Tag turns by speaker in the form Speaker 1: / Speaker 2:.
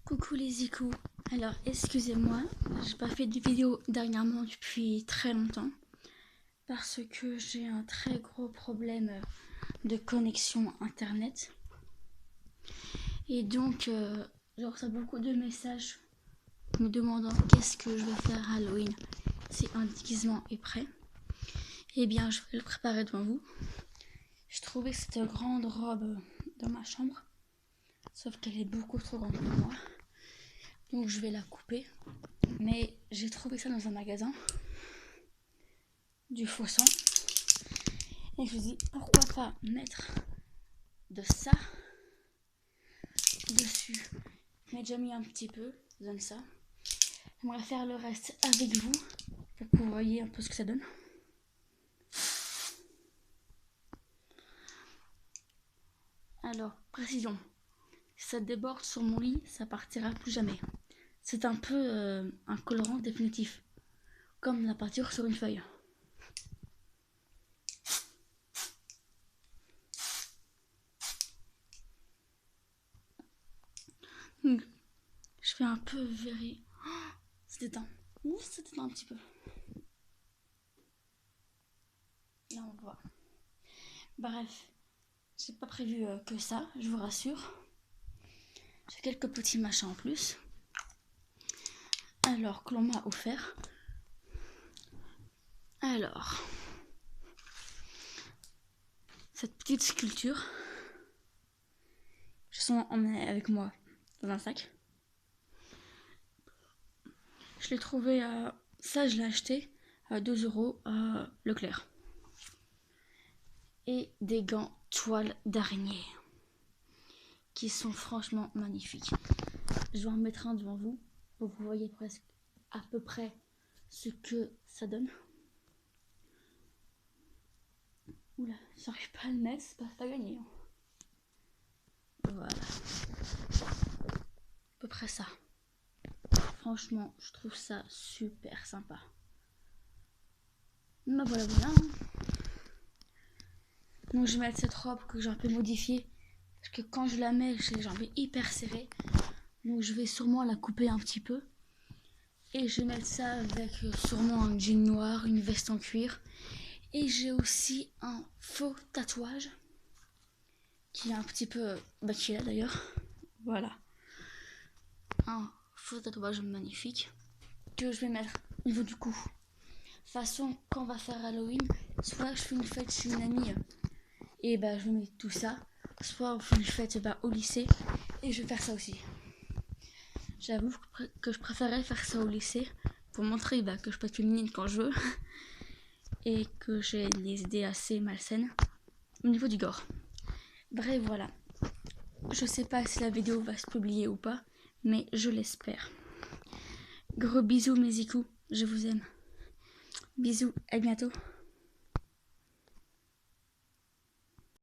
Speaker 1: Coucou les icous. Alors excusez-moi, j'ai pas fait de vidéo dernièrement depuis très longtemps parce que j'ai un très gros problème de connexion internet et donc je reçois beaucoup de messages me demandant qu'est-ce que je vais faire à Halloween si un déguisement est prêt. Eh bien je vais le préparer devant vous. Je trouvais cette grande robe dans ma chambre, sauf qu'elle est beaucoup trop grande pour moi. Donc je vais la couper. Mais j'ai trouvé ça dans un magasin du faux sang. Et je me dis pourquoi pas mettre de ça dessus. J'ai déjà mis un petit peu, je donne ça. J'aimerais faire le reste avec vous pour que vous voyez un peu ce que ça donne. Alors, précision. Si ça déborde sur mon lit, ça partira plus jamais. C'est un peu un colorant définitif, comme la peinture sur une feuille. Donc, je fais un peu verrer. Oh, ça détend. Ouh, ça détend un petit peu. Là, on voit. Bref, j'ai pas prévu que ça, je vous rassure. J'ai quelques petits machins en plus. Alors, que l'on m'a offert. Alors, cette petite sculpture, je suis emmenée avec moi dans un sac. Je l'ai trouvé à... Ça, je l'ai acheté à 2 € à Leclerc. Et des gants toile d'araignée qui sont franchement magnifiques. Je vais en mettre un devant vous pour que vous voyez presque à peu près ce que ça donne. Oula, j'arrive pas à le mettre, c'est pas gagné. Voilà. À peu près ça. Franchement, je trouve ça super sympa. Mais voilà. Donc je vais mettre cette robe que j'ai un peu modifiée. Parce que quand je la mets, j'ai les jambes hyper serrées. Donc je vais sûrement la couper un petit peu. Et je vais mettre ça avec sûrement un jean noir, une veste en cuir. Et j'ai aussi un faux tatouage. Qui est un petit peu... Bah qui est là d'ailleurs. Voilà. Un faux tatouage magnifique. Que je vais mettre au niveau du cou. De toute façon, quand on va faire Halloween, soit je fais une fête chez une amie. Et bah je mets tout ça. Soit on fait une fête au lycée. Et je vais faire ça aussi. J'avoue que je préférais faire ça au lycée. Pour montrer que je peux être féminine quand je veux. Et que j'ai des idées assez malsaines. Au niveau du gore. Bref, voilà. Je sais pas si la vidéo va se publier ou pas. Mais je l'espère. Gros bisous mes icous. Je vous aime. Bisous. À bientôt.